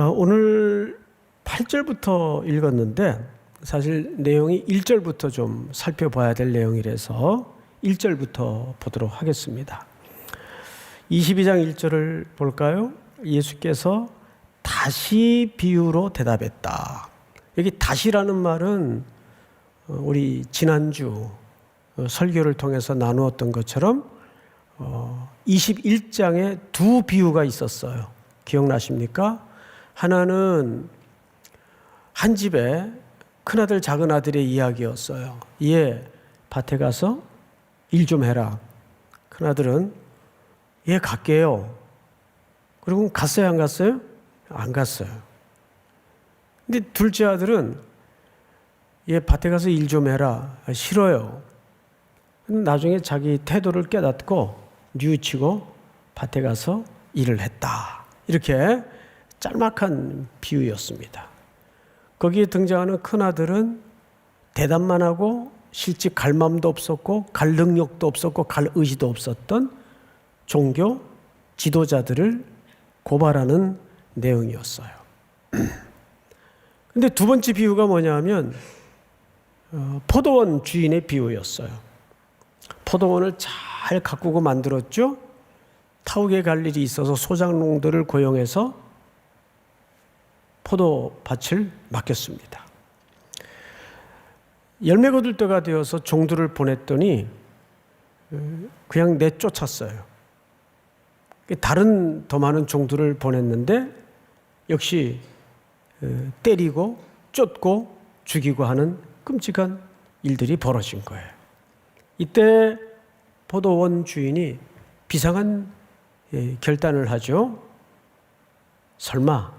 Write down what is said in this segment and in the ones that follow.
오늘 8절부터 읽었는데 사실 내용이 1절부터 좀 살펴봐야 될 내용이라서 1절부터 보도록 하겠습니다. 22장 1절을 볼까요? 예수께서 다시 비유로 대답했다. 여기 다시라는 말은 우리 지난주 설교를 통해서 나누었던 것처럼 21장에 두 비유가 있었어요. 기억나십니까? 하나는 한 집에 큰아들 작은아들의 이야기였어요. 얘 밭에 가서 일 좀 해라. 큰아들은 얘 갈게요. 그리고 갔어요, 안 갔어요? 안 갔어요. 근데 둘째 아들은 얘 밭에 가서 일 좀 해라. 싫어요. 나중에 자기 태도를 깨닫고 뉘우치고 밭에 가서 일을 했다. 이렇게 짤막한 비유였습니다. 거기에 등장하는 큰아들은 대답만 하고 실제 갈 마음도 없었고 갈 능력도 없었고 갈 의지도 없었던 종교 지도자들을 고발하는 내용이었어요. 근데 두 번째 비유가 뭐냐면 포도원 주인의 비유였어요. 포도원을 잘 가꾸고 만들었죠. 타국에 갈 일이 있어서 소장농들을 고용해서 포도밭을 맡겼습니다. 열매 거둘 때가 되어서 종들을 보냈더니 그냥 내쫓았어요. 다른 더 많은 종들을 보냈는데 역시 때리고 쫓고 죽이고 하는 끔찍한 일들이 벌어진 거예요. 이때 포도원 주인이 비상한 결단을 하죠. 설마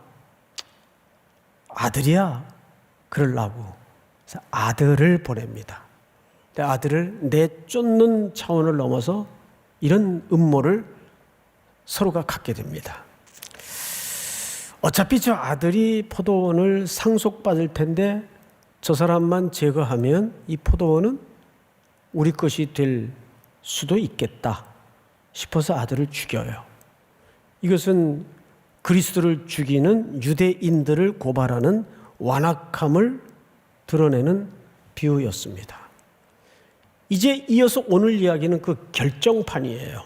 아들이야 그러려고 그래서 아들을 보냅니다. 아들을 내쫓는 차원을 넘어서 이런 음모를 서로가 갖게 됩니다. 어차피 저 아들이 포도원을 상속받을 텐데 저 사람만 제거하면 이 포도원은 우리 것이 될 수도 있겠다 싶어서 아들을 죽여요. 이것은 그리스도를 죽이는 유대인들을 고발하는 완악함을 드러내는 비유였습니다. 이제 이어서 오늘 이야기는 그 결정판이에요.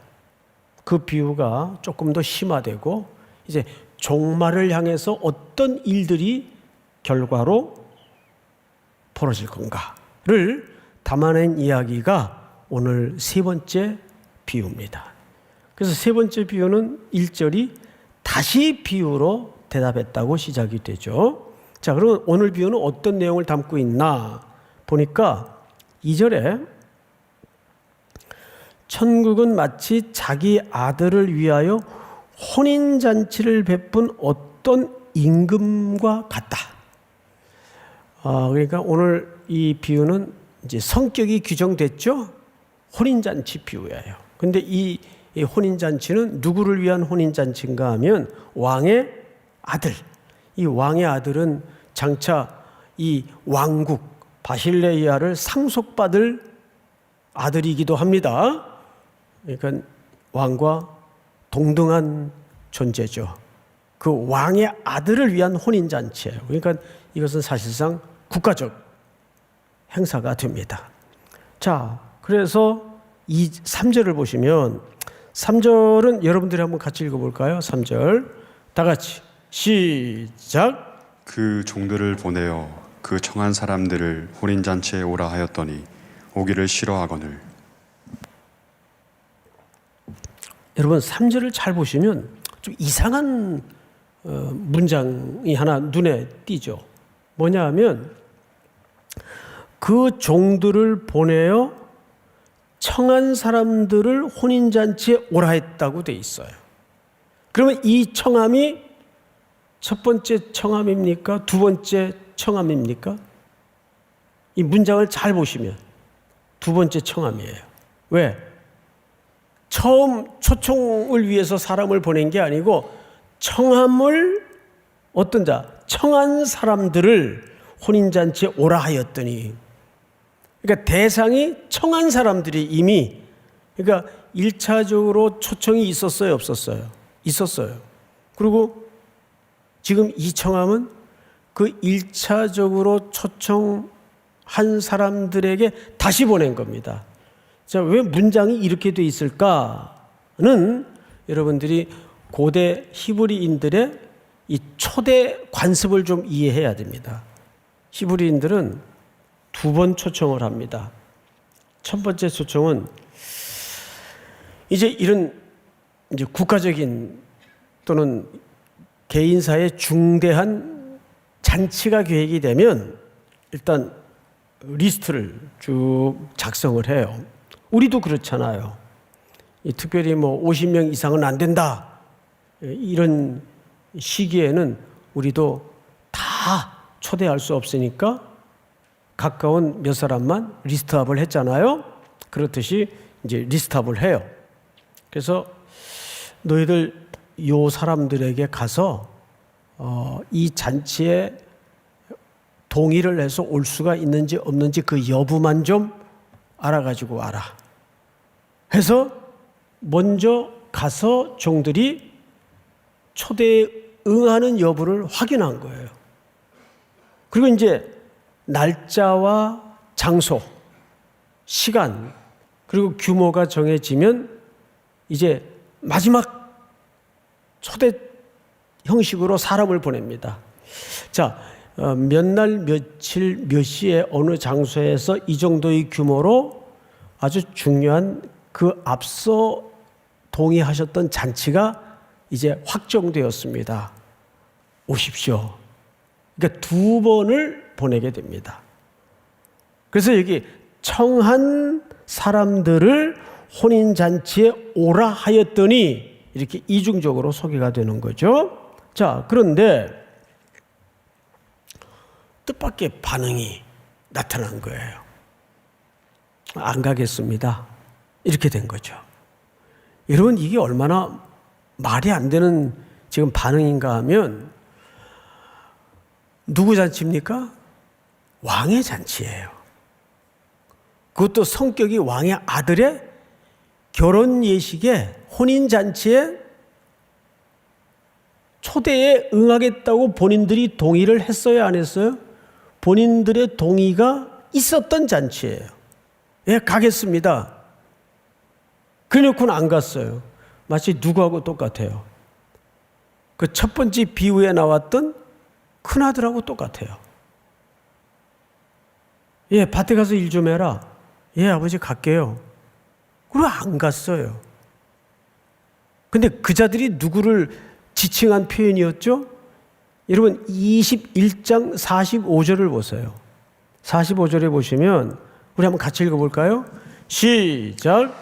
그 비유가 조금 더 심화되고 이제 종말을 향해서 어떤 일들이 결과로 벌어질 건가를 담아낸 이야기가 오늘 세 번째 비유입니다. 그래서 세 번째 비유는 1절이 다시 비유로 대답했다고 시작이 되죠. 자, 그러면 오늘 비유는 어떤 내용을 담고 있나 보니까 2절에 천국은 마치 자기 아들을 위하여 혼인잔치를 베푼 어떤 임금과 같다. 그러니까 오늘 이 비유는 이제 성격이 규정됐죠? 혼인잔치 비유예요. 근데 이 혼인잔치는 누구를 위한 혼인잔치인가 하면 왕의 아들. 이 왕의 아들은 장차 이 왕국 바실레이아를 상속받을 아들이기도 합니다. 그러니까 왕과 동등한 존재죠. 그 왕의 아들을 위한 혼인잔치예요. 그러니까 이것은 사실상 국가적 행사가 됩니다. 자, 그래서 3절을 보시면 3절은 여러분들이 한번 같이 읽어볼까요? 3절 다 같이 시작. 그 종들을 보내어 그 청한 사람들을 혼인잔치에 오라 하였더니 오기를 싫어하거늘. 여러분 3절을 잘 보시면 좀 이상한 문장이 하나 눈에 띄죠. 뭐냐 하면 그 종들을 보내어 청한 사람들을 혼인잔치에 오라 했다고 돼 있어요. 그러면 이 청함이 첫 번째 청함입니까? 두 번째 청함입니까? 이 문장을 잘 보시면 두 번째 청함이에요. 왜? 처음 초청을 위해서 사람을 보낸 게 아니고 청함을 어떤 자? 청한 사람들을 혼인잔치에 오라 하였더니 그러니까 대상이 청한 사람들이 이미 그러니까 1차적으로 초청이 있었어요, 없었어요? 있었어요. 그리고 지금 이 청함은 그 1차적으로 초청한 사람들에게 다시 보낸 겁니다. 자, 왜 문장이 이렇게 돼 있을까는 여러분들이 고대 히브리인들의 이 초대 관습을 좀 이해해야 됩니다. 히브리인들은 2번 초청을 합니다. 첫 번째 초청은 이제 이런 이제 국가적인 또는 개인사의 중대한 잔치가 계획이 되면 일단 리스트를 쭉 작성을 해요. 우리도 그렇잖아요. 특별히 뭐 50명 이상은 안 된다. 이런 시기에는 우리도 다 초대할 수 없으니까 가까운 몇 사람만 리스트업을 했잖아요. 그렇듯이 이제 리스트업을 해요. 그래서 너희들 요 사람들에게 가서 이 잔치에 동의를 해서 올 수가 있는지 없는지 그 여부만 좀 알아가지고 와라. 해서 먼저 가서 종들이 초대에 응하는 여부를 확인한 거예요. 그리고 이제 날짜와 장소, 시간, 그리고 규모가 정해지면 이제 마지막 초대 형식으로 사람을 보냅니다. 자, 몇 날, 며칠, 몇 시에 어느 장소에서 이 정도의 규모로 아주 중요한 그 앞서 동의하셨던 잔치가 이제 확정되었습니다. 오십시오. 그러니까 2번을 보내게 됩니다. 그래서 여기 청한 사람들을 혼인잔치에 오라 하였더니 이렇게 이중적으로 소개가 되는 거죠. 자, 그런데 뜻밖의 반응이 나타난 거예요. 안 가겠습니다. 이렇게 된 거죠. 여러분, 이게 얼마나 말이 안 되는 지금 반응인가 하면 누구 잔치입니까? 왕의 잔치예요. 그것도 성격이 왕의 아들의 결혼 예식에 혼인 잔치에 초대에 응하겠다고 본인들이 동의를 했어요, 안 했어요? 본인들의 동의가 있었던 잔치예요. 예, 가겠습니다. 그래놓고는 안 갔어요. 마치 누구하고 똑같아요. 그 첫 번째 비유에 나왔던 큰아들하고 똑같아요. 예, 밭에 가서 일 좀 해라. 예, 아버지 갈게요. 그리고 안 갔어요. 근데 그 자들이 누구를 지칭한 표현이었죠? 여러분 21장 45절을 보세요. 45절에 보시면 우리 한번 같이 읽어볼까요? 시작.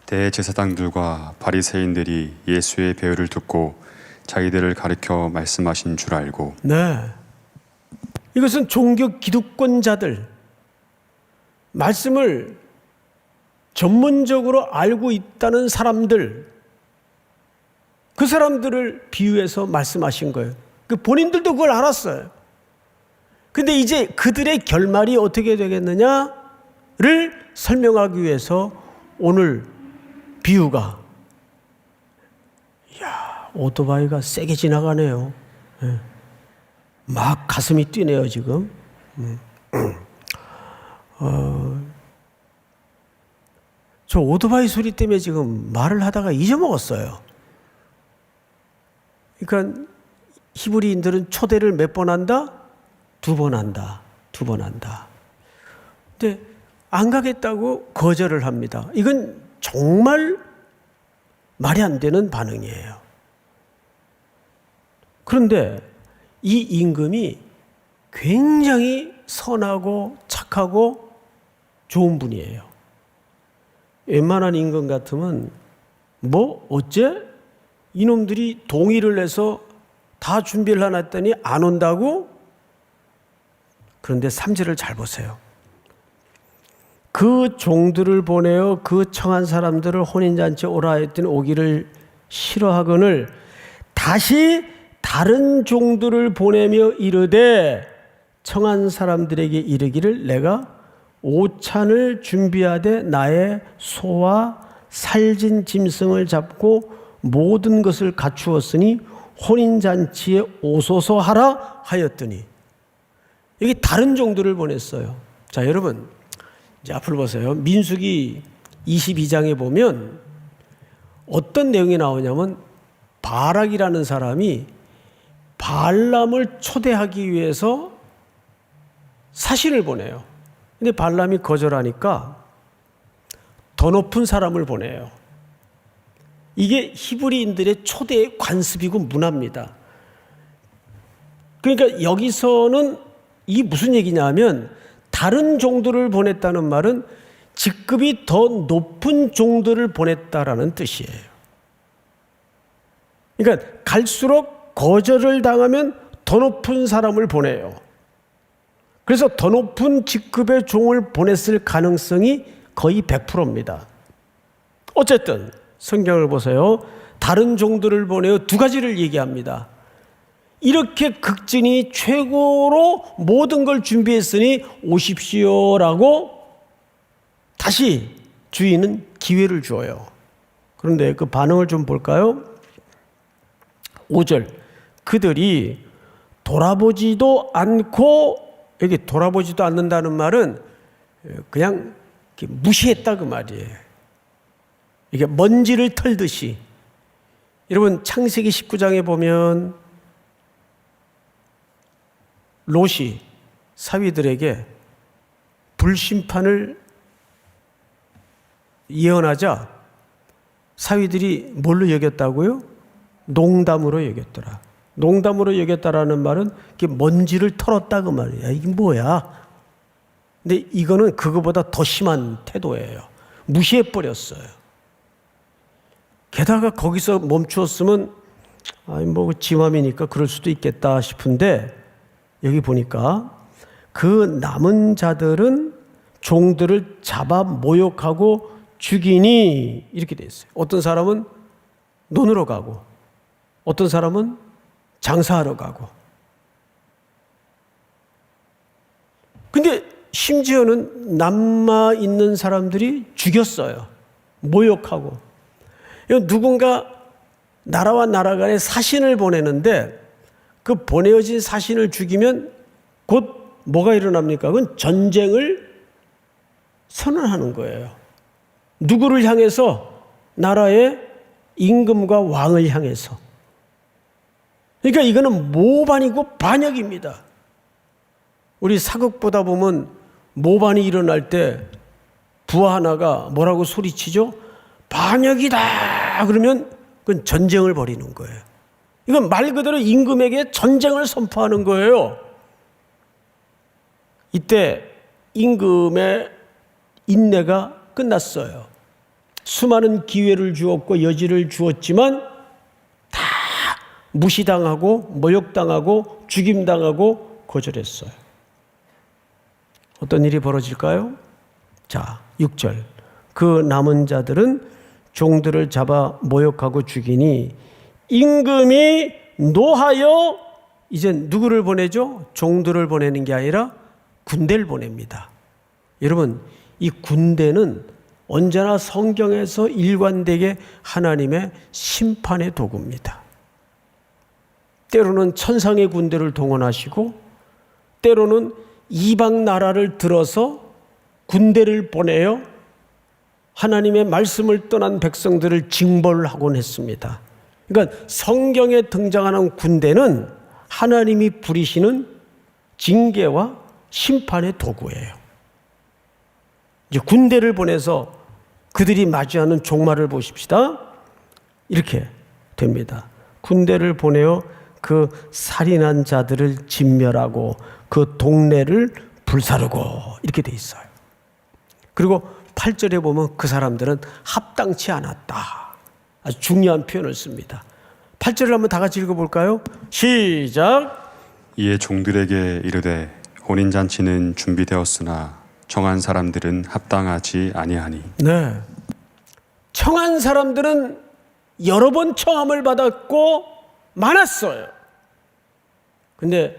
대제사장들과 바리새인들이 예수의 배우를 듣고 자기들을 가르쳐 말씀하신 줄 알고. 네, 이것은 종교 기득권자들, 말씀을 전문적으로 알고 있다는 사람들, 그 사람들을 비유해서 말씀하신 거예요. 본인들도 그걸 알았어요. 근데 이제 그들의 결말이 어떻게 되겠느냐를 설명하기 위해서 오늘 비유가, 이야, 오토바이가 세게 지나가네요. 네. 막 가슴이 뛰네요, 지금. 저 오토바이 소리 때문에 지금 말을 하다가 잊어먹었어요. 그러니까 히브리인들은 초대를 몇 번 한다? 2번 한다. 2번 한다. 근데 안 가겠다고 거절을 합니다. 이건 정말 말이 안 되는 반응이에요. 그런데 이 임금이 굉장히 선하고 착하고 좋은 분이에요. 웬만한 임금 같으면 뭐 어째 이놈들이 동의를 해서 다 준비를 해놨더니 안 온다고? 그런데 3절을 잘 보세요. 그 종들을 보내어 그 청한 사람들을 혼인잔치에 오라 했더니 오기를 싫어하거늘 다시 다른 종들을 보내며 이르되 청한 사람들에게 이르기를 내가 오찬을 준비하되 나의 소와 살진 짐승을 잡고 모든 것을 갖추었으니 혼인잔치에 오소서 하라 하였더니, 여기 다른 종들을 보냈어요. 자, 여러분, 이제 앞을 보세요. 민수기 22장에 보면 어떤 내용이 나오냐면, 바락이라는 사람이 발람을 초대하기 위해서 사신을 보내요. 근데 발람이 거절하니까 더 높은 사람을 보내요. 이게 히브리인들의 초대의 관습이고 문화입니다. 그러니까 여기서는 이 무슨 얘기냐면, 다른 종들을 보냈다는 말은 직급이 더 높은 종들을 보냈다라는 뜻이에요. 그러니까 갈수록 거절을 당하면 더 높은 사람을 보내요. 그래서 더 높은 직급의 종을 보냈을 가능성이 거의 100%입니다. 어쨌든 성경을 보세요. 다른 종들을 보내어 두 가지를 얘기합니다. 이렇게 극진히 최고로 모든 걸 준비했으니 오십시오라고 다시 주인은 기회를 줘요. 그런데 그 반응을 좀 볼까요? 5절, 그들이 돌아보지도 않고, 여기 돌아보지도 않는다는 말은 그냥 무시했다 그 말이에요. 이게 먼지를 털듯이. 여러분, 창세기 19장에 보면 롯이 사위들에게 불심판을 예언하자 사위들이 뭘로 여겼다고요? 농담으로 여겼더라. 농담으로 여겼다라는 말은 먼지를 털었다 그 말이야. 이게 뭐야? 근데 이거는 그거보다 더 심한 태도예요. 무시해버렸어요. 게다가 거기서 멈추었으면 아니 뭐 지맘이니까 그럴 수도 있겠다 싶은데, 여기 보니까 그 남은 자들은 종들을 잡아 모욕하고 죽이니, 이렇게 돼 있어요. 어떤 사람은 논으로 가고, 어떤 사람은 장사하러 가고. 근데 심지어는 남아 있는 사람들이 죽였어요. 모욕하고. 누군가 나라와 나라 간에 사신을 보내는데 그 보내어진 사신을 죽이면 곧 뭐가 일어납니까? 그건 전쟁을 선언하는 거예요. 누구를 향해서? 나라의 임금과 왕을 향해서. 그러니까 이거는 모반이고 반역입니다. 우리 사극 보다 보면 모반이 일어날 때 부하 하나가 뭐라고 소리치죠? 반역이다! 그러면 그건 전쟁을 벌이는 거예요. 이건 말 그대로 임금에게 전쟁을 선포하는 거예요. 이때 임금의 인내가 끝났어요. 수많은 기회를 주었고 여지를 주었지만 다 무시당하고 모욕당하고 죽임당하고 거절했어요. 어떤 일이 벌어질까요? 자, 6절. 그 남은 자들은 종들을 잡아 모욕하고 죽이니 임금이 노하여, 이제 누구를 보내죠? 종들을 보내는 게 아니라 군대를 보냅니다. 여러분, 이 군대는 언제나 성경에서 일관되게 하나님의 심판의 도구입니다. 때로는 천상의 군대를 동원하시고, 때로는 이방 나라를 들어서 군대를 보내어 하나님의 말씀을 떠난 백성들을 징벌하곤 했습니다. 그러니까 성경에 등장하는 군대는 하나님이 부리시는 징계와 심판의 도구예요. 이제 군대를 보내서 그들이 맞이하는 종말을 보십시다. 이렇게 됩니다. 군대를 보내어 그 살인한 자들을 진멸하고 그 동네를 불사르고, 이렇게 돼 있어요. 그리고 8절에 보면 그 사람들은 합당치 않았다. 아주 중요한 표현을 씁니다. 8절을 한번 다 같이 읽어볼까요? 시작. 이에 종들에게 이르되 혼인잔치는 준비되었으나 청한 사람들은 합당하지 아니하니. 네. 청한 사람들은 여러 번 청함을 받았고 많았어요. 근데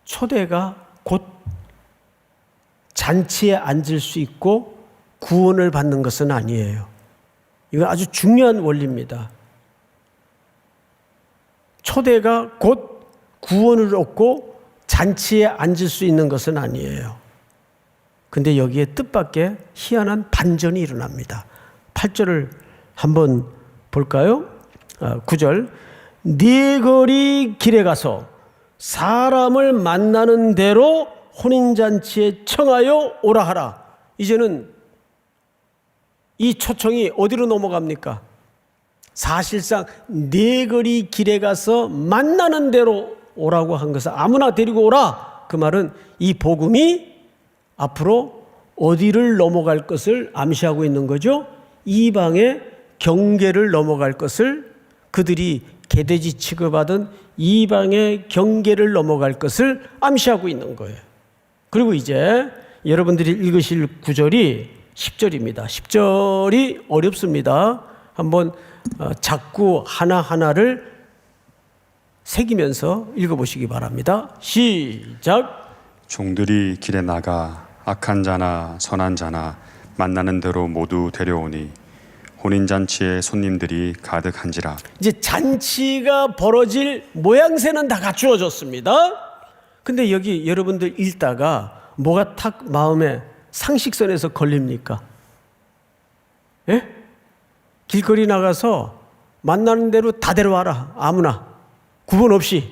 초대가 곧 잔치에 앉을 수 있고 구원을 받는 것은 아니에요. 이건 아주 중요한 원리입니다. 초대가 곧 구원을 얻고 잔치에 앉을 수 있는 것은 아니에요. 근데 여기에 뜻밖의 희한한 반전이 일어납니다. 8절을 한번 볼까요? 9절. 네 거리 길에 가서 사람을 만나는 대로 혼인잔치에 청하여 오라 하라. 이제는 이 초청이 어디로 넘어갑니까? 사실상 네 거리 길에 가서 만나는 대로 오라고 한 것은 아무나 데리고 오라. 그 말은 이 복음이 앞으로 어디를 넘어갈 것을 암시하고 있는 거죠. 이방의 경계를 넘어갈 것을, 그들이 개돼지 취급하던 이방의 경계를 넘어갈 것을 암시하고 있는 거예요. 그리고 이제 여러분들이 읽으실 구절이 10절입니다. 10절이 어렵습니다. 한번 자꾸 하나하나를 새기면서 읽어보시기 바랍니다. 시작. 종들이 길에 나가 악한 자나 선한 자나 만나는 대로 모두 데려오니 혼인잔치에 손님들이 가득한지라. 이제 잔치가 벌어질 모양새는 다 갖추어졌습니다. 근데 여기 여러분들 읽다가 뭐가 탁 마음에 상식선에서 걸립니까? 예? 길거리 나가서 만나는 대로 다 데려와라. 아무나 구분 없이,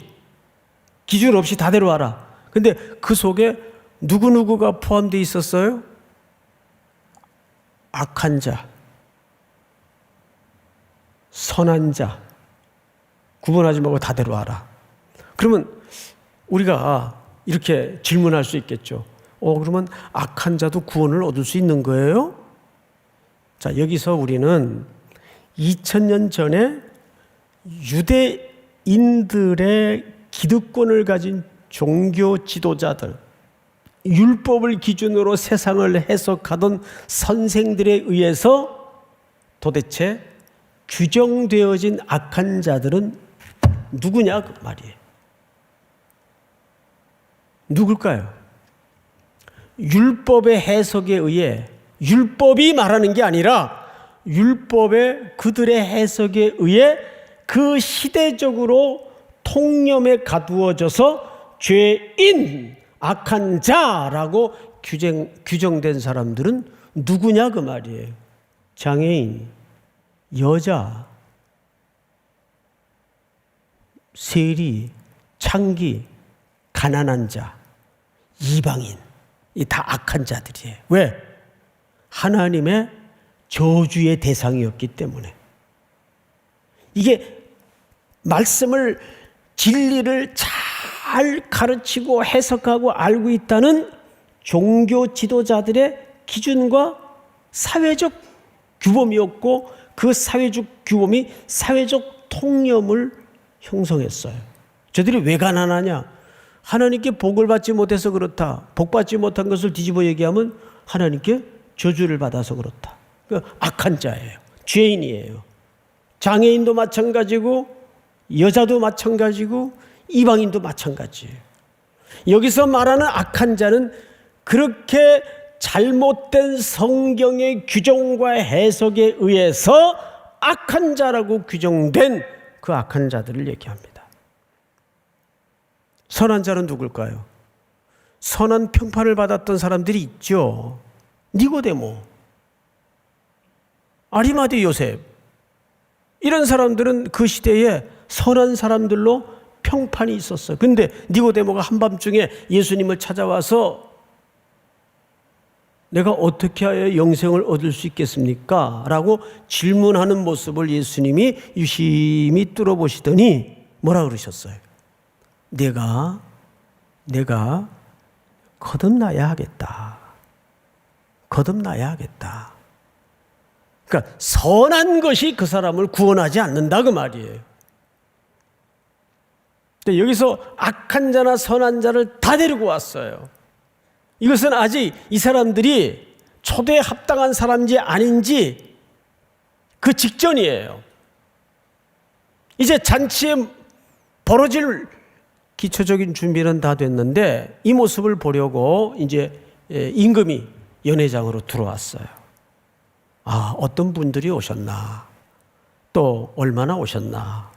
기준 없이 다 데려와라. 근데 그 속에 누구누구가 포함되어 있었어요? 악한 자, 선한 자, 구분하지 말고 다 데려와라. 그러면 우리가 이렇게 질문할 수 있겠죠. 그러면 악한 자도 구원을 얻을 수 있는 거예요? 자, 여기서 우리는 2000년 전에 유대인들의 기득권을 가진 종교 지도자들, 율법을 기준으로 세상을 해석하던 선생들에 의해서 도대체 규정되어진 악한 자들은 누구냐 그 말이에요. 누굴까요? 율법의 해석에 의해, 율법이 말하는 게 아니라 율법의 그들의 해석에 의해 그 시대적으로 통념에 가두어져서 죄인, 악한 자라고 규정된 사람들은 누구냐 그 말이에요. 장애인, 여자, 세리, 창기, 가난한 자, 이방인, 이 다 악한 자들이에요. 왜? 하나님의 저주의 대상이었기 때문에. 이게 말씀을, 진리를 잘 가르치고 해석하고 알고 있다는 종교 지도자들의 기준과 사회적 규범이었고, 그 사회적 규범이 사회적 통념을 형성했어요. 저들이 왜 가난하냐? 하나님께 복을 받지 못해서 그렇다. 복 받지 못한 것을 뒤집어 얘기하면 하나님께 저주를 받아서 그렇다. 그러니까 악한 자예요. 죄인이에요. 장애인도 마찬가지고, 여자도 마찬가지고, 이방인도 마찬가지예요. 여기서 말하는 악한 자는 그렇게 잘못된 성경의 규정과 해석에 의해서 악한 자라고 규정된 그 악한 자들을 얘기합니다. 선한 자는 누굴까요? 선한 평판을 받았던 사람들이 있죠. 니고데모, 아리마대 요셉, 이런 사람들은 그 시대에 선한 사람들로 평판이 있었어요. 근데 니고데모가 한밤중에 예수님을 찾아와서 내가 어떻게 하여 영생을 얻을 수 있겠습니까? 라고 질문하는 모습을 예수님이 유심히 뚫어보시더니 뭐라 그러셨어요? 내가 거듭나야 하겠다. 거듭나야 하겠다. 그러니까 선한 것이 그 사람을 구원하지 않는다 그 말이에요. 근데 여기서 악한 자나 선한 자를 다 데리고 왔어요. 이것은 아직 이 사람들이 초대에 합당한 사람인지 아닌지 그 직전이에요. 이제 잔치에 벌어질 기초적인 준비는 다 됐는데 이 모습을 보려고 이제 임금이 연회장으로 들어왔어요. 어떤 분들이 오셨나, 또 얼마나 오셨나,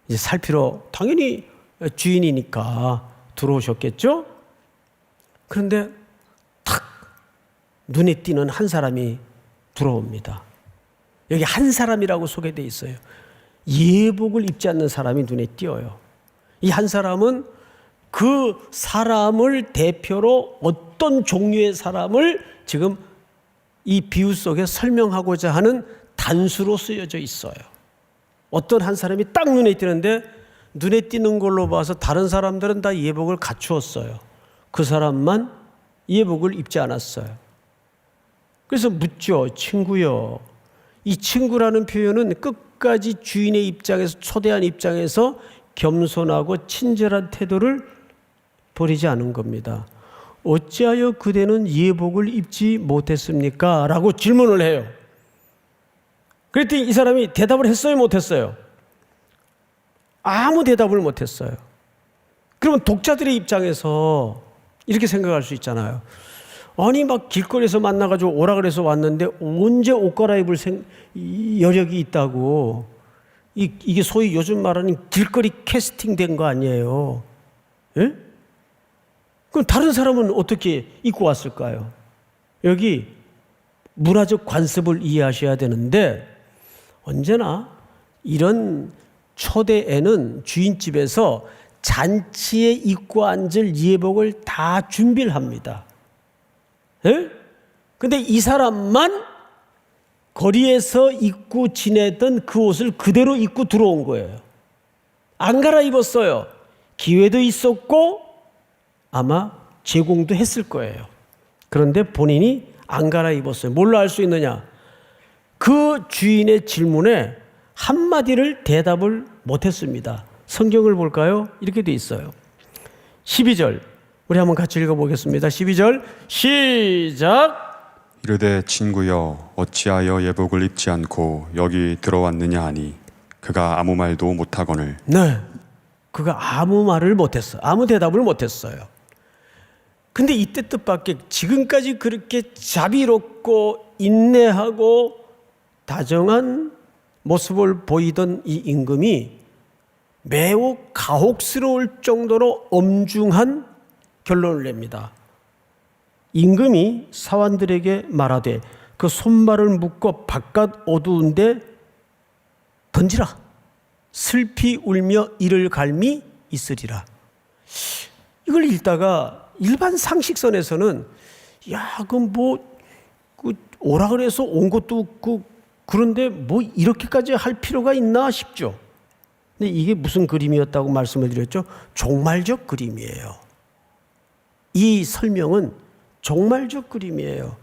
이제 살피러 당연히 주인이니까 들어오셨겠죠? 그런데 탁 눈에 띄는 한 사람이 들어옵니다. 여기 한 사람이라고 소개되어 있어요. 예복을 입지 않는 사람이 눈에 띄어요. 이 한 사람은 그 사람을 대표로 어떤 종류의 사람을 지금 이 비유 속에 설명하고자 하는 단수로 쓰여져 있어요. 어떤 한 사람이 딱 눈에 띄는데 눈에 띄는 걸로 봐서 다른 사람들은 다 예복을 갖추었어요. 그 사람만 예복을 입지 않았어요. 그래서 묻죠. 친구요. 이 친구라는 표현은 끝까지 주인의 입장에서, 초대한 입장에서 겸손하고 친절한 태도를 버리지 않은 겁니다. 어찌하여 그대는 예복을 입지 못했습니까? 라고 질문을 해요. 그랬더니 이 사람이 대답을 했어요, 못했어요? 아무 대답을 못했어요. 그러면 독자들의 입장에서 이렇게 생각할 수 있잖아요. 아니 막 길거리에서 만나가지고 오라 그래서 왔는데 언제 옷 갈아입을 여력이 있다고. 이게 소위 요즘 말하는 길거리 캐스팅된 거 아니에요. 예? 그럼 다른 사람은 어떻게 입고 왔을까요? 여기 문화적 관습을 이해하셔야 되는데 언제나 이런 초대에는 주인집에서 잔치에 입고 앉을 예복을 다 준비를 합니다. 예? 근데 이 사람만 거리에서 입고 지내던 그 옷을 그대로 입고 들어온 거예요. 안 갈아입었어요. 기회도 있었고 아마 제공도 했을 거예요. 그런데 본인이 안 갈아입었어요. 뭘로 알 수 있느냐? 그 주인의 질문에 한마디를 대답을 못했습니다. 성경을 볼까요? 이렇게 돼 있어요. 12절 우리 한번 같이 읽어보겠습니다. 12절 시작. 이르되 친구여 어찌하여 예복을 입지 않고 여기 들어왔느냐 하니 그가 아무 말도 못하거늘. 네, 그가 아무 말을 못했어요. 아무 대답을 못했어요. 근데 이때 뜻밖의 지금까지 그렇게 자비롭고 인내하고 다정한 모습을 보이던 이 임금이 매우 가혹스러울 정도로 엄중한 결론을 냅니다. 임금이 사환들에게 말하되 그 손발을 묶어 바깥 어두운데 던지라. 슬피 울며 이를 갈미 있으리라. 이걸 읽다가 일반 상식선에서는 야, 그럼 오라 그래서 온 것도 없고 그런데 뭐 이렇게까지 할 필요가 있나 싶죠. 근데 이게 무슨 그림이었다고 말씀을 드렸죠? 종말적 그림이에요. 이 설명은 종말적 그림이에요.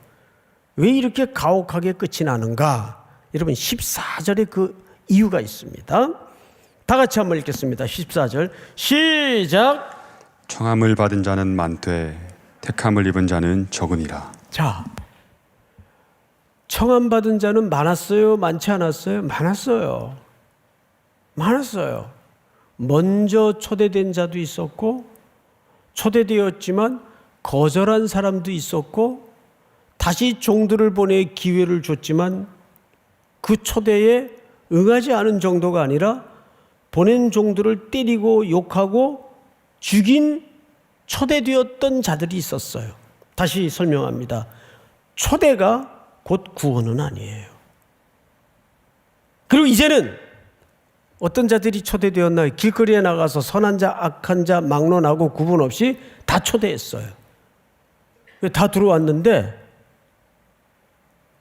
왜 이렇게 가혹하게 끝이 나는가? 여러분 14절에 그 이유가 있습니다. 다 같이 한번 읽겠습니다. 14절 시작. 청함을 받은 자는 많되 택함을 입은 자는 적으니라. 자, 청함 받은 자는 많았어요? 많지 않았어요? 많았어요. 많았어요. 먼저 초대된 자도 있었고 초대되었지만 거절한 사람도 있었고 다시 종들을 보내 기회를 줬지만 그 초대에 응하지 않은 정도가 아니라 보낸 종들을 때리고 욕하고 죽인 초대되었던 자들이 있었어요. 다시 설명합니다. 초대가 곧 구원은 아니에요. 그리고 이제는 어떤 자들이 초대되었나요? 길거리에 나가서 선한 자, 악한 자, 막론하고 구분 없이 다 초대했어요. 다 들어왔는데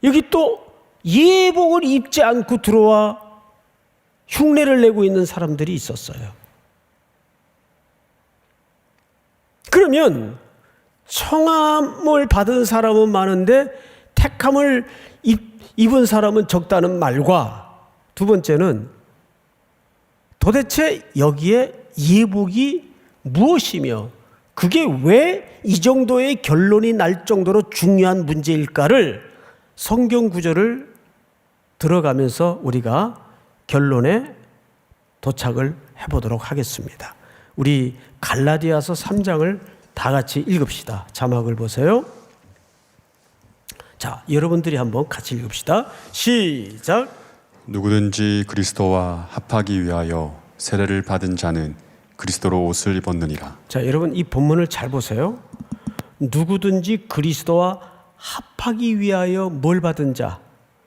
여기 또 예복을 입지 않고 들어와 흉내를 내고 있는 사람들이 있었어요. 그러면 청함을 받은 사람은 많은데 택함을 입은 사람은 적다는 말과 두 번째는 도대체 여기에 예복이 무엇이며 그게 왜 이 정도의 결론이 날 정도로 중요한 문제일까를 성경 구절을 들어가면서 우리가 결론에 도착을 해보도록 하겠습니다. 우리 갈라디아서 3장을 다 같이 읽읍시다. 자막을 보세요. 자, 여러분들이 한번 같이 읽읍시다. 시작. 누구든지 그리스도와 합하기 위하여 세례를 받은 자는 그리스도로 옷을 입었느니라. 자, 여러분 이 본문을 잘 보세요. 누구든지 그리스도와 합하기 위하여 뭘 받은 자?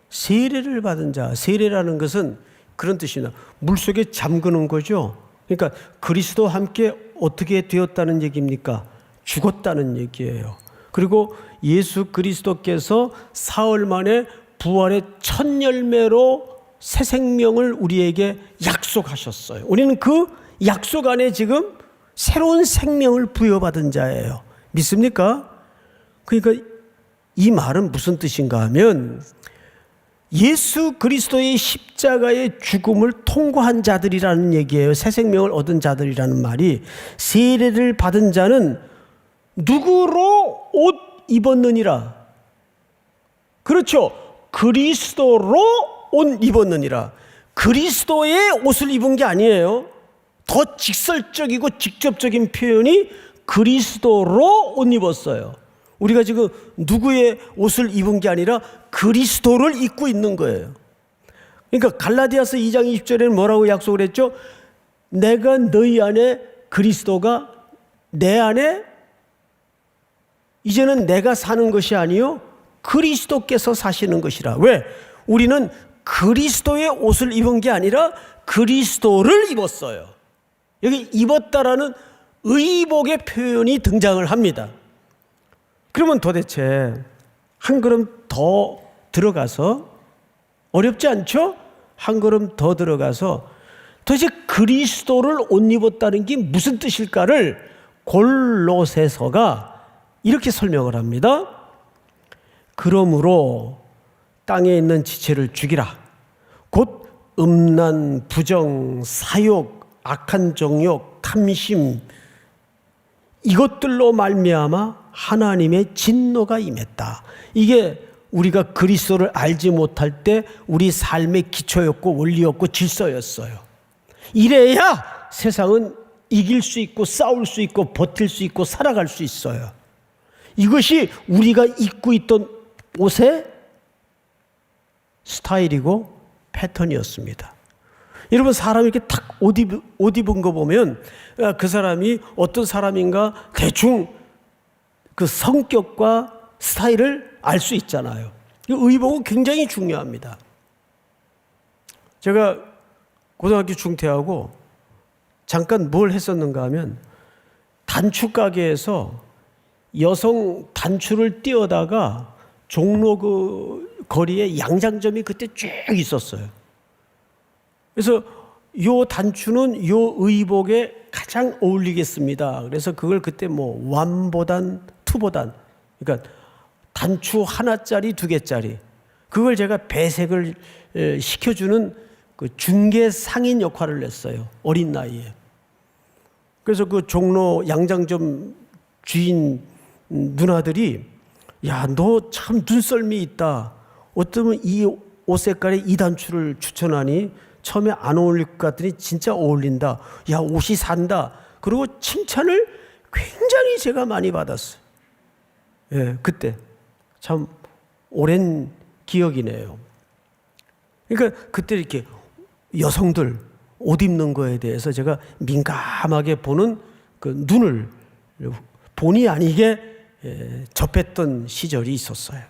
세례를 받은 자. 세례라는 것은 그런 뜻이나 물속에 잠그는 거죠. 그러니까 그리스도와 함께 어떻게 되었다는 얘기입니까? 죽었다는 얘기예요. 그리고 예수 그리스도께서 사흘 만에 부활의 첫 열매로 새 생명을 우리에게 약속하셨어요. 우리는 그 약속 안에 지금 새로운 생명을 부여받은 자예요. 믿습니까? 그러니까 이 말은 무슨 뜻인가 하면 예수 그리스도의 십자가의 죽음을 통과한 자들이라는 얘기예요. 새 생명을 얻은 자들이라는 말이, 세례를 받은 자는 누구로 옷 입었느니라. 그렇죠. 그리스도로 옷 입었느니라. 그리스도의 옷을 입은 게 아니에요. 더 직설적이고 직접적인 표현이 그리스도로 옷 입었어요. 우리가 지금 누구의 옷을 입은 게 아니라 그리스도를 입고 있는 거예요. 그러니까 갈라디아서 2장 20절에는 뭐라고 약속을 했죠? 내가 너희 안에, 그리스도가 내 안에, 이제는 내가 사는 것이 아니요 그리스도께서 사시는 것이라. 왜? 우리는 그리스도의 옷을 입은 게 아니라 그리스도를 입었어요. 여기 입었다라는 의복의 표현이 등장을 합니다. 그러면 도대체 한 걸음 더 들어가서, 어렵지 않죠? 한 걸음 더 들어가서 도대체 그리스도를 옷 입었다는 게 무슨 뜻일까를 골로새서가 이렇게 설명을 합니다. 그러므로 땅에 있는 지체를 죽이라. 곧 음란, 부정, 사욕, 악한 정욕, 탐심, 이것들로 말미암아 하나님의 진노가 임했다. 이게 우리가 그리스도를 알지 못할 때 우리 삶의 기초였고 원리였고 질서였어요. 이래야 세상은 이길 수 있고 싸울 수 있고 버틸 수 있고 살아갈 수 있어요. 이것이 우리가 입고 있던 옷의 스타일이고 패턴이었습니다. 여러분, 사람이 이렇게 탁 옷 입은 거 보면 그 사람이 어떤 사람인가 대충 그 성격과 스타일을 알 수 있잖아요. 의복은 굉장히 중요합니다. 제가 고등학교 중퇴하고 잠깐 뭘 했었는가 하면 단추 가게에서 여성 단추를 띄어다가 종로 그 거리에 양장점이 그때 쭉 있었어요. 그래서 요 단추는 요 의복에 가장 어울리겠습니다. 그래서 그걸 그때 뭐 1보단 2보단, 그러니까 단추 하나짜리 2개짜리, 그걸 제가 배색을 시켜주는 그 중개 상인 역할을 했어요. 어린 나이에. 그래서 그 종로 양장점 주인 누나들이, 야, 너 참 눈썰미 있다. 어쩌면 이 옷 색깔에 이 단추를 추천하니 처음에 안 어울릴 것 같더니 진짜 어울린다. 야, 옷이 산다. 그리고 칭찬을 굉장히 제가 많이 받았어요. 예, 그때 참 오랜 기억이네요. 그러니까 그때 이렇게 여성들 옷 입는 거에 대해서 제가 민감하게 보는 그 눈을 본의 아니게 접했던 시절이 있었어요.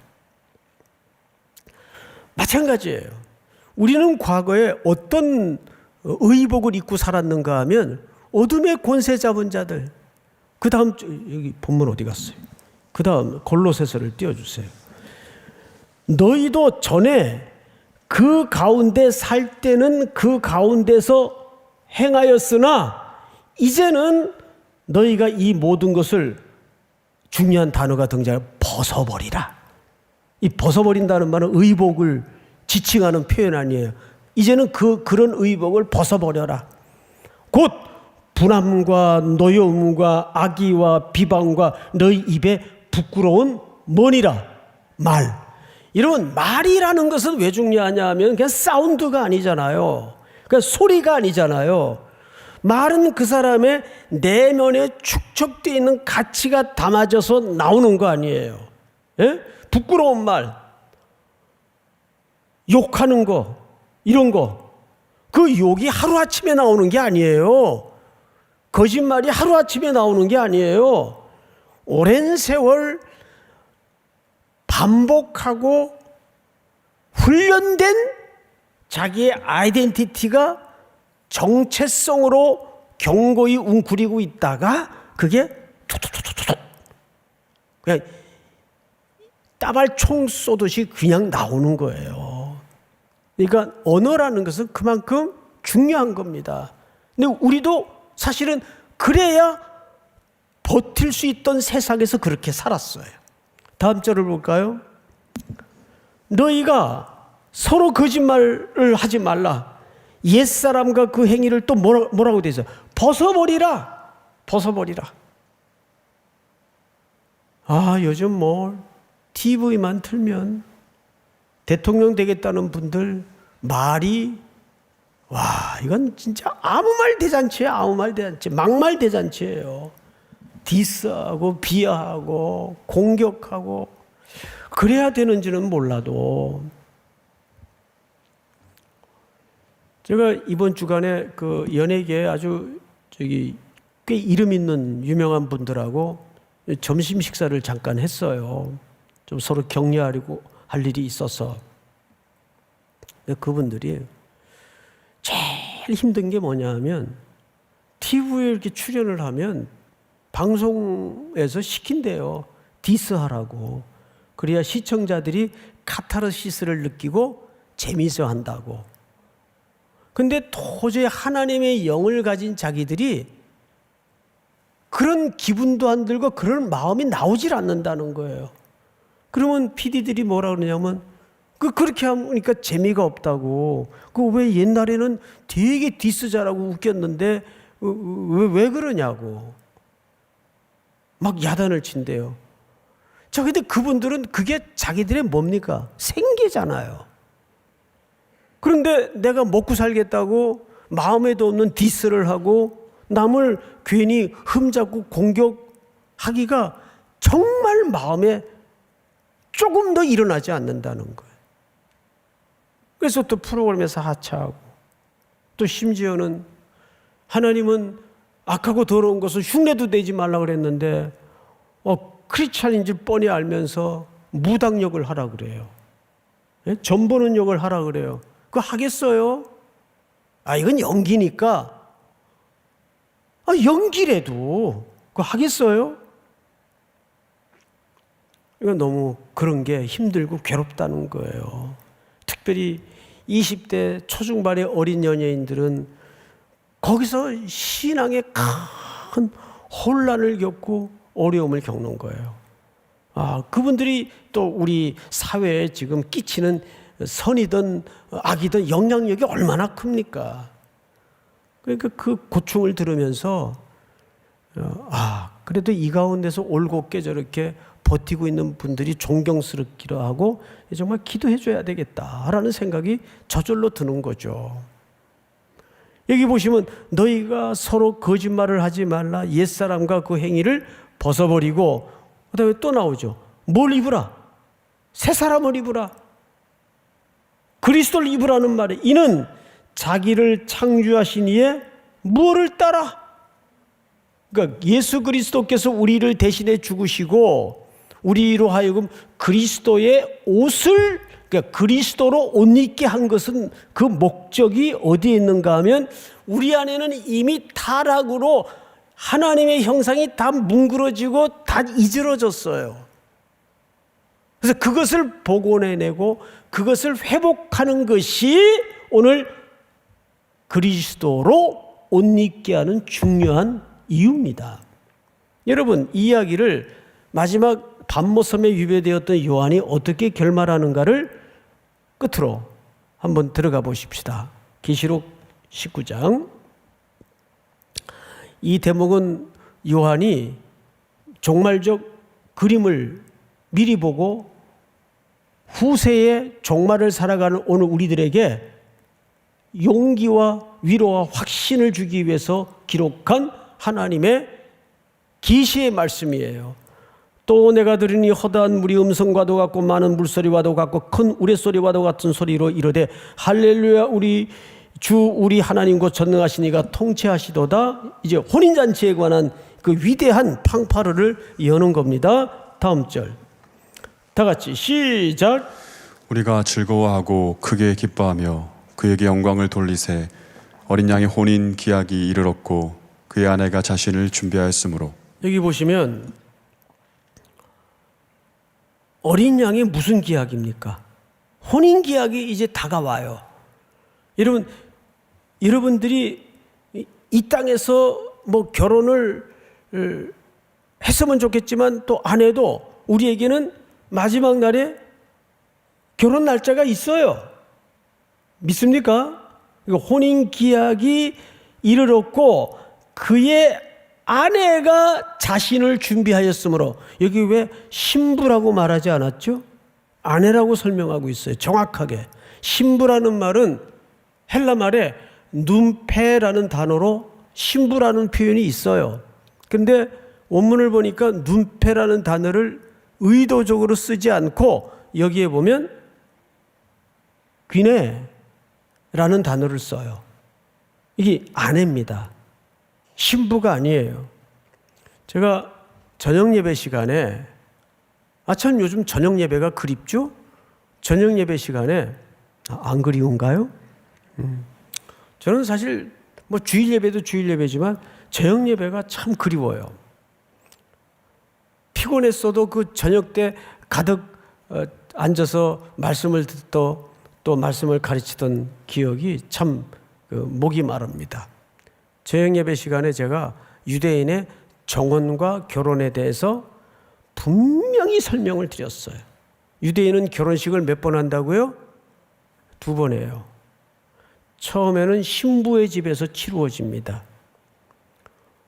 마찬가지예요. 우리는 과거에 어떤 의복을 입고 살았는가 하면 어둠의 권세 잡은 자들. 그 다음, 여기 본문 어디 갔어요? 그 다음 골로새서를 띄워주세요. 너희도 전에 그 가운데 살 때는 그 가운데서 행하였으나 이제는 너희가 이 모든 것을, 중요한 단어가 등장해, 벗어버리라. 이 벗어버린다는 말은 의복을 지칭하는 표현 아니에요. 이제는 그런 의복을 벗어버려라. 곧 분함과 노여움과 악의와 비방과 너희 입에 부끄러운 뭐니라 말. 이러면 말이라는 것은 왜 중요하냐 하면 그냥 사운드가 아니잖아요. 그냥 소리가 아니잖아요. 말은 그 사람의 내면에 축적되어 있는 가치가 담아져서 나오는 거 아니에요. 예? 부끄러운 말, 욕하는 거, 이런 거. 그 욕이 하루아침에 나오는 게 아니에요. 거짓말이 하루아침에 나오는 게 아니에요. 오랜 세월 반복하고 훈련된 자기의 아이덴티티가 정체성으로 견고히 웅크리고 있다가 그게 툭툭툭툭툭 그냥 따발총 쏘듯이 그냥 나오는 거예요. 그러니까 언어라는 것은 그만큼 중요한 겁니다. 근데 우리도 사실은 그래야 버틸 수 있던 세상에서 그렇게 살았어요. 다음 절을 볼까요? 너희가 서로 거짓말을 하지 말라. 옛사람과 그 행위를 또 뭐라고 돼 있어요? 벗어버리라. 벗어버리라. 아, 요즘 뭐 TV만 틀면 대통령 되겠다는 분들 말이 와, 이건 진짜 아무 말 대잔치예요. 아무 말 대잔치. 막말 대잔치예요. 디스하고 비하하고 공격하고 그래야 되는지는 몰라도 제가 이번 주간에 그 연예계에 아주 꽤 이름 있는 유명한 분들하고 점심 식사를 잠깐 했어요. 좀 서로 격려하려고 할 일이 있어서. 그분들이 제일 힘든 게 뭐냐 하면 TV에 이렇게 출연을 하면 방송에서 시킨대요. 디스하라고. 그래야 시청자들이 카타르시스를 느끼고 재미있어 한다고. 근데 도저히 하나님의 영을 가진 자기들이 그런 기분도 안 들고 그런 마음이 나오질 않는다는 거예요. 그러면 PD들이 뭐라 그러냐면 그렇게 하니까 재미가 없다고. 왜 옛날에는 되게 디스 잘하고 웃겼는데 왜 그러냐고. 막 야단을 친대요. 자, 근데 그분들은 그게 자기들의 뭡니까? 생계잖아요. 그런데 내가 먹고 살겠다고 마음에도 없는 디스를 하고 남을 괜히 흠잡고 공격하기가 정말 마음에 조금 더 일어나지 않는다는 거예요. 그래서 또 프로그램에서 하차하고 또 심지어는 하나님은 악하고 더러운 것을 흉내도 내지 말라 그랬는데 크리스찬인 줄 뻔히 알면서 무당욕을 하라 그래요. 예? 점보는 욕을 하라 그래요. 그거 하겠어요? 이건 연기니까. 연기래도 그거 하겠어요? 이건 너무 그런 게 힘들고 괴롭다는 거예요. 특별히 20대 초중반의 어린 연예인들은 거기서 신앙에 큰 혼란을 겪고 어려움을 겪는 거예요. 그분들이 또 우리 사회에 지금 끼치는 선이든 악이든 영향력이 얼마나 큽니까? 그러니까 그 고충을 들으면서 그래도 이 가운데서 올곧게 저렇게 버티고 있는 분들이 존경스럽기도 하고 정말 기도해 줘야 되겠다라는 생각이 저절로 드는 거죠. 여기 보시면 너희가 서로 거짓말을 하지 말라. 옛사람과 그 행위를 벗어버리고 그다음에 또 나오죠. 뭘 입으라? 새 사람을 입으라. 그리스도를 입으라는 말에 이는 자기를 창조하신 이에 무엇을 따라? 그러니까 예수 그리스도께서 우리를 대신해 죽으시고 우리로 하여금 그리스도의 옷을 그러니까 그리스도로 옷 입게 한 것은 그 목적이 어디에 있는가 하면 우리 안에는 이미 타락으로 하나님의 형상이 다 뭉그러지고 다 이질어졌어요. 그래서 그것을 복원해내고 그것을 회복하는 것이 오늘 그리스도로 옷 입게 하는 중요한 이유입니다. 여러분, 이 이야기를 마지막 밤모섬에 유배되었던 요한이 어떻게 결말하는가를 끝으로 한번 들어가 보십시다. 계시록 19장. 이 대목은 요한이 종말적 그림을 미리 보고 후세의 종말을 살아가는 오늘 우리들에게 용기와 위로와 확신을 주기 위해서 기록한 하나님의 계시의 말씀이에요. 또 내가 들으니 허다한 물이 음성과도 같고 많은 물소리와도 같고 큰 우레소리와도 같은 소리로 이르되 할렐루야 우리 주 우리 하나님 곧 전능하시니가 통치하시도다. 이제 혼인잔치에 관한 그 위대한 팡파르를 여는 겁니다. 다음 절 다 같이 시작. 우리가 즐거워하고 크게 기뻐하며 그에게 영광을 돌리세. 어린 양의 혼인 기약이 이르렀고 그의 아내가 자신을 준비하였으므로. 여기 보시면 어린 양이 무슨 기약입니까? 혼인 기약이 이제 다가와요. 여러분들이 이 땅에서 뭐 결혼을 했으면 좋겠지만 또 안 해도 우리에게는 마지막 날에 결혼 날짜가 있어요. 믿습니까? 혼인 기약이 이르렀고 그의 아내가 자신을 준비하였으므로. 여기 왜 신부라고 말하지 않았죠? 아내라고 설명하고 있어요. 정확하게. 신부라는 말은 헬라 말에 눈페라는 단어로 신부라는 표현이 있어요. 근데 원문을 보니까 눈페라는 단어를 의도적으로 쓰지 않고 여기에 보면 귀네라는 단어를 써요. 이게 아내입니다. 신부가 아니에요. 제가 저녁 예배 시간에 참 요즘 저녁 예배가 그립죠? 저녁 예배 시간에 안 그리운가요? 저는 사실 뭐 주일 예배도 주일 예배지만 저녁 예배가 참 그리워요. 피곤했어도 그 저녁 때 가득 앉아서 말씀을 듣던 또 말씀을 가르치던 기억이 참 목이 마릅니다. 저녁 예배 시간에 제가 유대인의 정혼과 결혼에 대해서 분명히 설명을 드렸어요. 유대인은 결혼식을 몇 번 한다고요? 2번 해요. 처음에는 신부의 집에서 치루어집니다.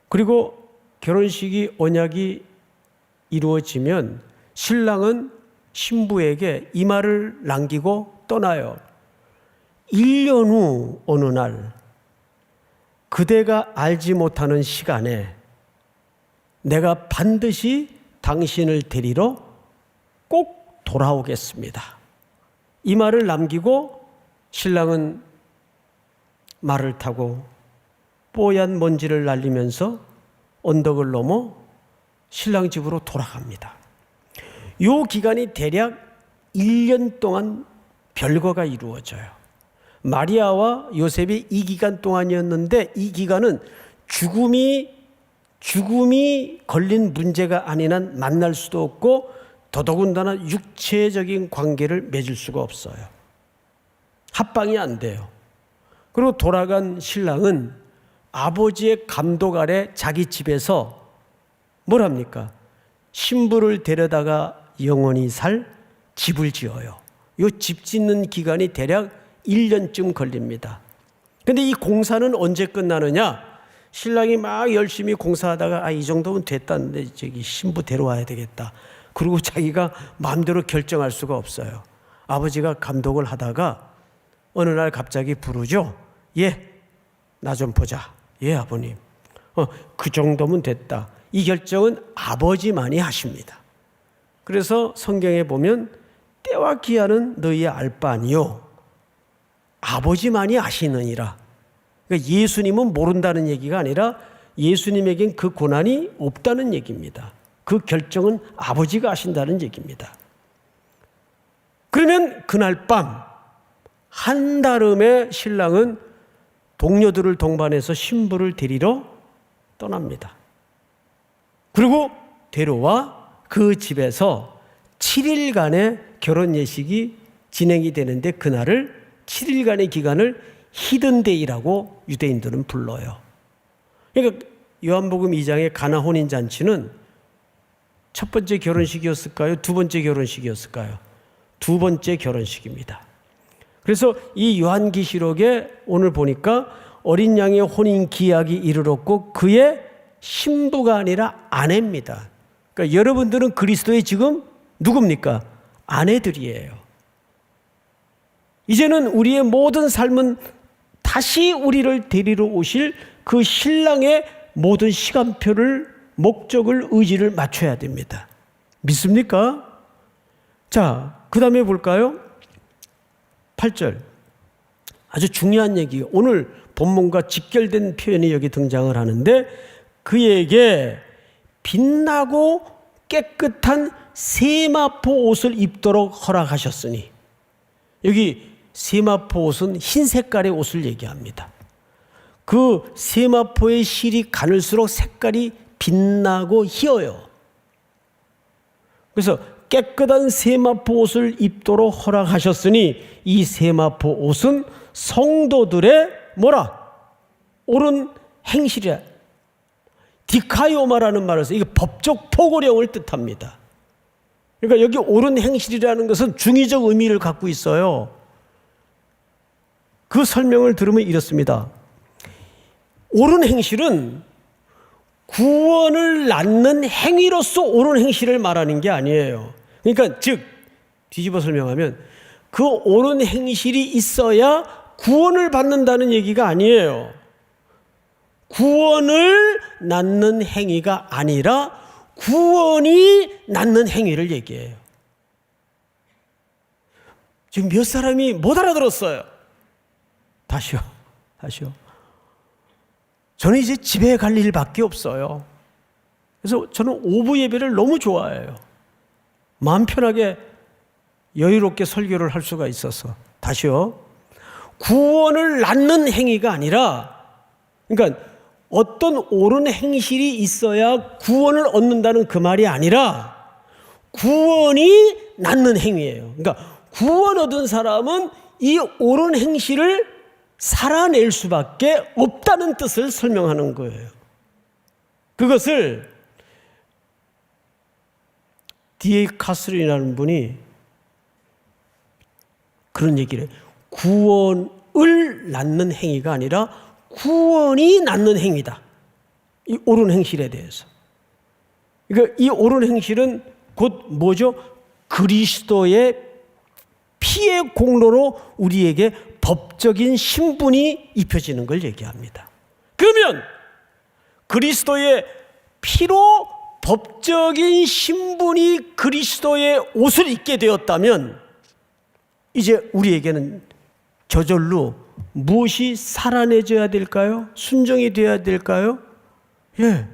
그리고 결혼식이 언약이 이루어지면 신랑은 신부에게 이마를 남기고 떠나요. 1년 후 어느 날 그대가 알지 못하는 시간에 내가 반드시 당신을 데리러 꼭 돌아오겠습니다. 이 말을 남기고 신랑은 말을 타고 뽀얀 먼지를 날리면서 언덕을 넘어 신랑 집으로 돌아갑니다. 이 기간이 대략 1년 동안 별거가 이루어져요. 마리아와 요셉이 이 기간 동안이었는데 이 기간은 죽음이 걸린 문제가 아닌 한 만날 수도 없고 더더군다나 육체적인 관계를 맺을 수가 없어요. 합방이 안 돼요. 그리고 돌아간 신랑은 아버지의 감독 아래 자기 집에서 뭘 합니까? 신부를 데려다가 영원히 살 집을 지어요. 이 집 짓는 기간이 대략 1년쯤 걸립니다. 근데 이 공사는 언제 끝나느냐? 신랑이 막 열심히 공사하다가 이 정도면 됐다는데 저기 신부 데려와야 되겠다. 그리고 자기가 마음대로 결정할 수가 없어요. 아버지가 감독을 하다가 어느 날 갑자기 부르죠. 나 좀 보자. 아버님. 그 정도면 됐다. 이 결정은 아버지만이 하십니다. 그래서 성경에 보면 때와 기한은 너희의 알 바 아니요 아버지만이 아시느니라. 그러니까 예수님은 모른다는 얘기가 아니라 예수님에겐 그 고난이 없다는 얘기입니다. 그 결정은 아버지가 하신다는 얘기입니다. 그러면 그날 밤 한달음에 신랑은 동료들을 동반해서 신부를 데리러 떠납니다. 그리고 데려와 그 집에서 7일간의 결혼 예식이 진행이 되는데 그날을 7일간의 기간을 히든데이라고 유대인들은 불러요. 그러니까 요한복음 2장의 가나 혼인잔치는 첫 번째 결혼식이었을까요? 두 번째 결혼식이었을까요? 두 번째 결혼식입니다. 그래서 이 요한계시록에 오늘 보니까 어린 양의 혼인 기약이 이르렀고 그의 신부가 아니라 아내입니다. 그러니까 여러분들은 그리스도의 지금 누굽니까? 아내들이에요. 이제는 우리의 모든 삶은 다시 우리를 데리러 오실 그 신랑의 모든 시간표를, 목적을, 의지를 맞춰야 됩니다. 믿습니까? 자, 그 다음에 볼까요? 8절. 아주 중요한 얘기, 오늘 본문과 직결된 표현이 여기 등장을 하는데 그에게 빛나고 깨끗한 세마포 옷을 입도록 허락하셨으니, 여기 세마포 옷은 흰 색깔의 옷을 얘기합니다. 그 세마포의 실이 가늘수록 색깔이 빛나고 희어요. 그래서 깨끗한 세마포 옷을 입도록 허락하셨으니 이 세마포 옷은 성도들의 뭐라? 옳은 행실이야. 디카이오마라는 말을 써요. 이게 법적 포고령을 뜻합니다. 그러니까 여기 옳은 행실이라는 것은 중의적 의미를 갖고 있어요. 그 설명을 들으면 이렇습니다. 옳은 행실은 구원을 낳는 행위로서 옳은 행실을 말하는 게 아니에요. 그러니까 즉 뒤집어 설명하면 그 옳은 행실이 있어야 구원을 받는다는 얘기가 아니에요. 구원을 낳는 행위가 아니라 구원이 낳는 행위를 얘기해요. 지금 몇 사람이 못 알아들었어요. 다시요. 저는 이제 집에 갈 일밖에 없어요. 그래서 저는 오부 예배를 너무 좋아해요. 마음 편하게 여유롭게 설교를 할 수가 있어서. 다시요. 구원을 낳는 행위가 아니라, 그러니까 어떤 옳은 행실이 있어야 구원을 얻는다는 그 말이 아니라 구원이 낳는 행위예요. 그러니까 구원 얻은 사람은 이 옳은 행실을 살아낼 수밖에 없다는 뜻을 설명하는 거예요. 그것을 D.A. 카슬이라는 분이 그런 얘기를 해요. 구원을 낳는 행위가 아니라 구원이 낳는 행위다. 이 옳은 행실에 대해서. 그러니까 이 옳은 행실은 곧 뭐죠? 그리스도의 피의 공로로 우리에게 법적인 신분이 입혀지는 걸 얘기합니다. 그러면 그리스도의 피로 법적인 신분이 그리스도의 옷을 입게 되었다면 이제 우리에게는 저절로 무엇이 살아내줘야 될까요? 순종이 되어야 될까요? 예,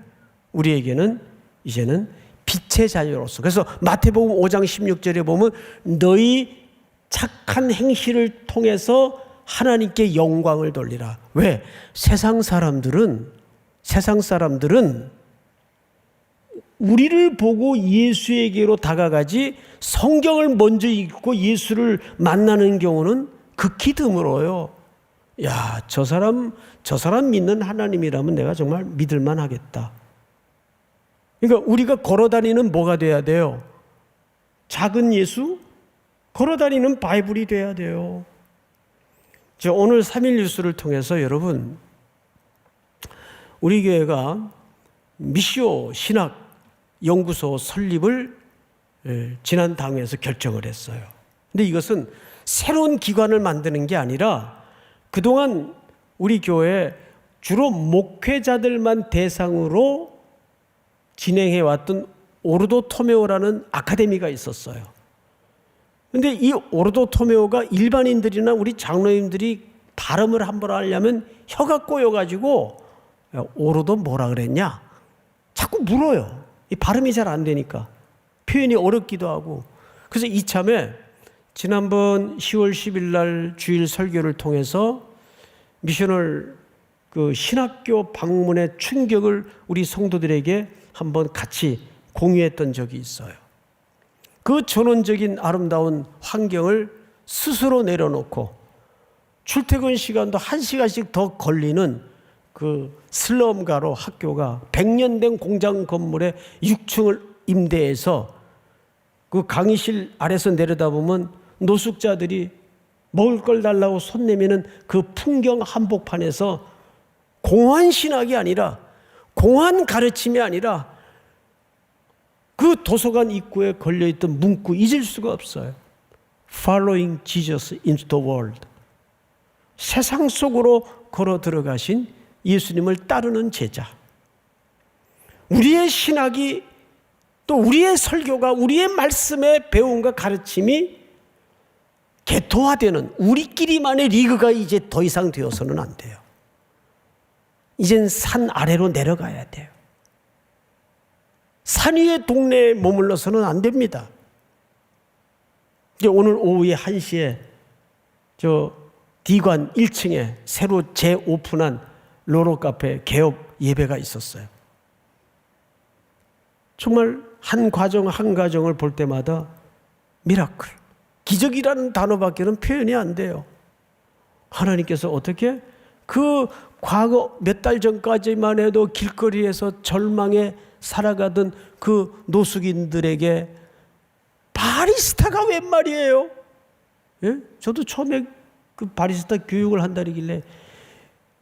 우리에게는 이제는 빛의 자녀로서. 그래서 마태복음 5장 16절에 보면 너희 착한 행실을 통해서 하나님께 영광을 돌리라. 왜? 세상 사람들은 우리를 보고 예수에게로 다가가지 성경을 먼저 읽고 예수를 만나는 경우는 극히 드물어요. 야, 저 사람 믿는 하나님이라면 내가 정말 믿을만 하겠다. 그러니까 우리가 걸어다니는 뭐가 돼야 돼요? 작은 예수? 걸어다니는 바이블이 돼야 돼요. 저 오늘 3일 뉴스를 통해서 여러분, 우리 교회가 미시오 신학 연구소 설립을 지난 당회에서 결정을 했어요. 근데 이것은 새로운 기관을 만드는 게 아니라 그동안 우리 교회 주로 목회자들만 대상으로 진행해 왔던 오르도 토메오라는 아카데미가 있었어요. 근데 이 오르도 토메오가 일반인들이나 우리 장로님들이 발음을 한번 하려면 혀가 꼬여가지고 오르도 뭐라 그랬냐? 자꾸 물어요. 이 발음이 잘 안 되니까. 표현이 어렵기도 하고. 그래서 이참에 지난번 10월 10일 날 주일 설교를 통해서 미셔널 그 신학교 방문의 충격을 우리 성도들에게 한번 같이 공유했던 적이 있어요. 그 전원적인 아름다운 환경을 스스로 내려놓고 출퇴근 시간도 1시간씩 더 걸리는 그 슬럼가로 학교가 100년 된 공장 건물에 6층을 임대해서 그 강의실 아래서 내려다보면 노숙자들이 먹을 걸 달라고 손 내미는 그 풍경 한복판에서 공허한 신학이 아니라, 공허한 가르침이 아니라 그 도서관 입구에 걸려있던 문구 잊을 수가 없어요. Following Jesus into the world. 세상 속으로 걸어 들어가신 예수님을 따르는 제자. 우리의 신학이, 또 우리의 설교가, 우리의 말씀의 배움과 가르침이 개토화되는 우리끼리만의 리그가 이제 더 이상 되어서는 안 돼요. 이젠 산 아래로 내려가야 돼요. 산 위의 동네에 머물러서는 안 됩니다. 이제 오늘 오후에 1시에 저 D관 1층에 새로 재오픈한 로로 카페 개업 예배가 있었어요. 정말 한 과정 한 과정을 볼 때마다 미라클, 기적이라는 단어밖에는 표현이 안 돼요. 하나님께서 어떻게 그 과거 몇 달 전까지만 해도 길거리에서 절망에 살아가던 그 노숙인들에게 바리스타가 웬 말이에요? 예? 저도 처음에 그 바리스타 교육을 한다길래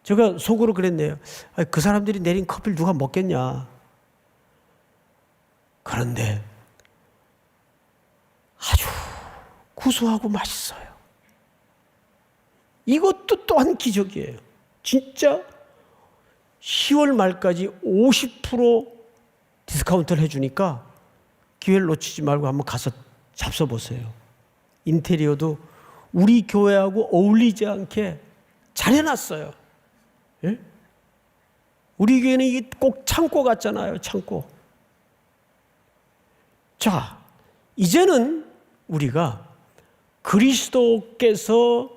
제가 속으로 그랬네요. 그 사람들이 내린 커피를 누가 먹겠냐. 그런데 아주 구수하고 맛있어요. 이것도 또한 기적이에요. 진짜 10월 말까지 50% 디스카운트를 해주니까 기회를 놓치지 말고 한번 가서 잡숴보세요. 인테리어도 우리 교회하고 어울리지 않게 잘 해놨어요. 예? 우리 교회는 이게 꼭 창고 같잖아요. 창고. 자, 이제는 우리가 그리스도께서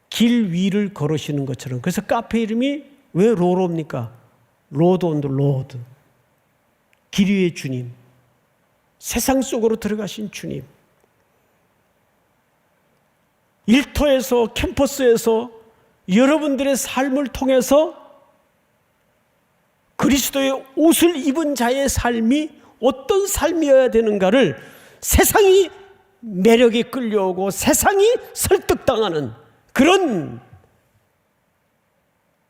길 위를 걸으시는 것처럼, 그래서 카페 이름이 왜 로로입니까? 로드 온 더 로드. 길 위의 주님, 세상 속으로 들어가신 주님. 일터에서, 캠퍼스에서 여러분들의 삶을 통해서 그리스도의 옷을 입은 자의 삶이 어떤 삶이어야 되는가를 세상이 매력에 끌려오고 세상이 설득당하는 그런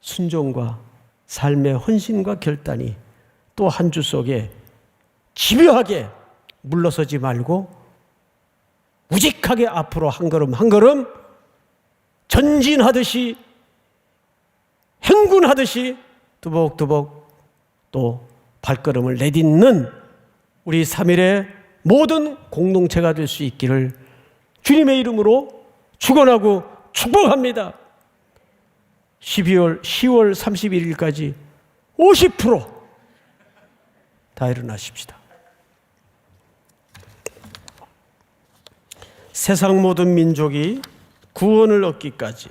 순종과 삶의 헌신과 결단이 또 한 주 속에 집요하게 물러서지 말고 우직하게 앞으로 한 걸음 한 걸음 전진하듯이 행군하듯이 두벅두벅 또 발걸음을 내딛는 우리 3일의 모든 공동체가 될 수 있기를 주님의 이름으로 축원하고 축복합니다. 10월 31일까지 50% 다 일어나십시다. 세상 모든 민족이 구원을 얻기까지